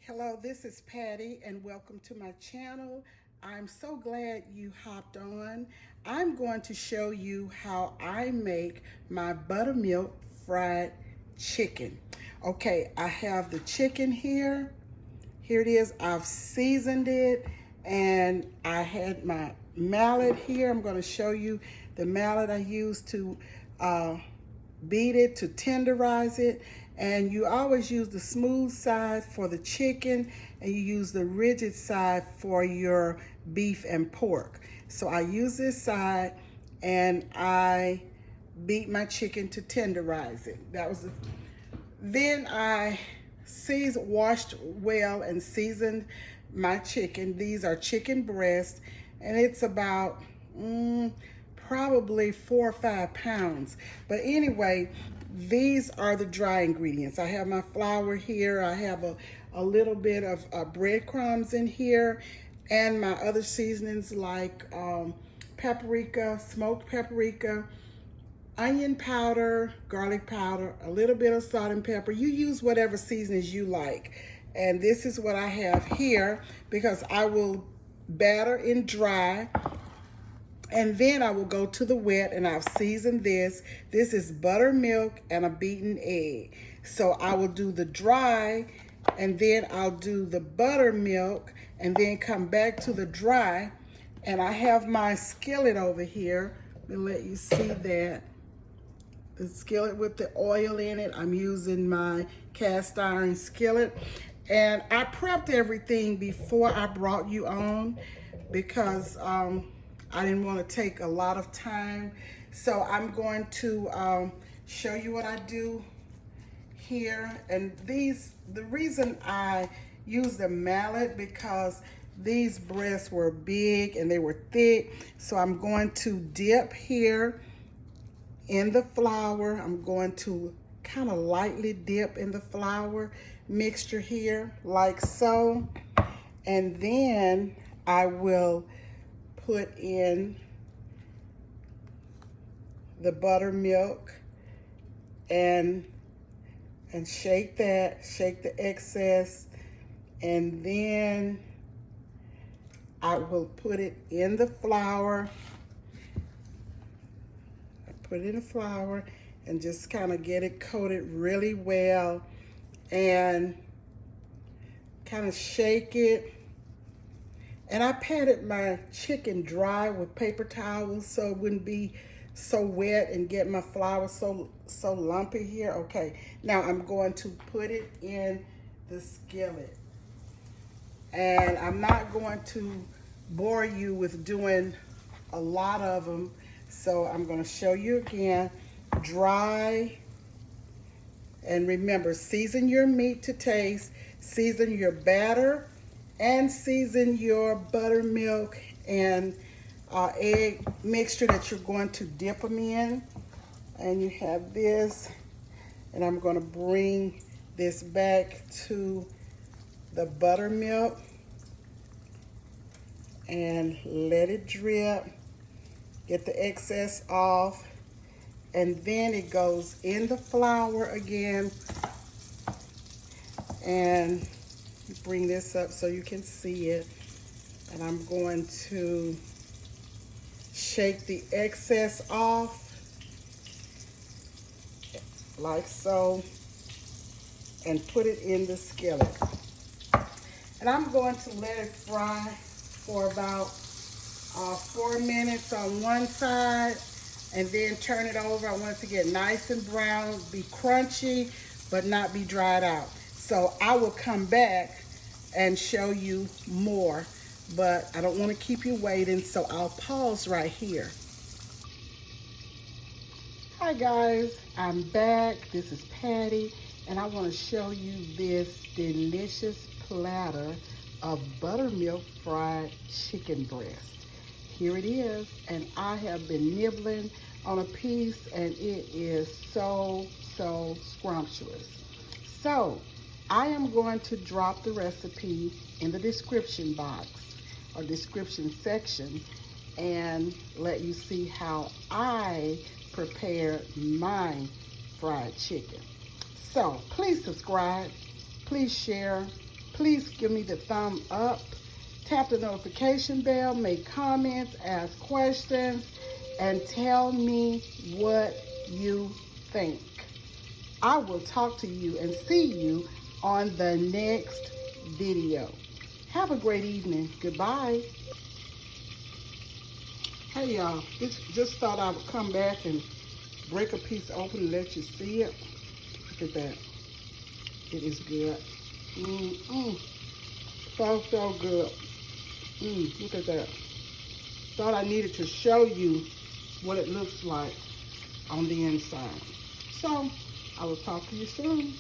Hello, this is Patty, and welcome to my channel. I'm so glad you hopped on. I'm going to show you how I make my buttermilk fried chicken. Okay, I have the chicken here. Here it is. I've seasoned it, and I had my mallet here. I'm going to show you the mallet I used to beat it, to tenderize it. And you always use the smooth side for the chicken, and you use the rigid side for your beef and pork. So I use this side, and I beat my chicken to tenderize it. Then I washed well and seasoned my chicken. These are chicken breasts, and it's about probably 4 or 5 pounds. But anyway, these are the dry ingredients. I have my flour here. I have a little bit of breadcrumbs in here, and my other seasonings like paprika, smoked paprika, onion powder, garlic powder, a little bit of salt and pepper. You use whatever seasonings you like. And this is what I have here, because I will batter in dry, and then I will go to the wet, and I've seasoned this. This is buttermilk and a beaten egg. So I will do the dry, and then I'll do the buttermilk, and then come back to the dry. And I have my skillet over here. Let me let you see that. The skillet with the oil in it. I'm using my cast iron skillet. And I prepped everything before I brought you on, because I didn't want to take a lot of time. So I'm going to show you what I do here. And the reason I use the mallet, because these breasts were big and they were thick. So I'm going to dip here in the flour. I'm going to kind of lightly dip in the flour mixture here, like so. And then I will put in the buttermilk and shake the excess, and then I will put it in the flour. I put it in the flour and just kind of get it coated really well, and kind of shake it. And I patted my chicken dry with paper towels so it wouldn't be so wet and get my flour so lumpy here. Okay, now I'm going to put it in the skillet. And I'm not going to bore you with doing a lot of them, so I'm going to show you again. Dry. And remember, season your meat to taste, season your batter, and season your buttermilk and egg mixture that you're going to dip them in. And you have this, and I'm going to bring this back to the buttermilk and let it drip, get the excess off, and then it goes in the flour again. And bring this up so you can see it. And I'm going to shake the excess off, like so, and put it in the skillet. And I'm going to let it fry for about 4 minutes on one side, and then turn it over. I want it to get nice and brown, be crunchy, but not be dried out. So I will come back and show you more, but I don't want to keep you waiting, so I'll pause right here. Hi guys, I'm back. This is Patty, and I want to show you this delicious platter of buttermilk fried chicken breast. Here it is, and I have been nibbling on a piece, and it is so scrumptious. So I am going to drop the recipe in the description box or description section, and let you see how I prepare my fried chicken. So please subscribe, please share, Please give me the thumb up. Tap the notification bell, make comments, ask questions, and tell me what you think. I will talk to you and see you on the next video. Have a great evening. Goodbye. Hey y'all, just thought I would come back and break a piece open and let you see it. Look at that. It is good. So good. Look at that. Thought I needed to show you what it looks like on the inside. So, I will talk to you soon.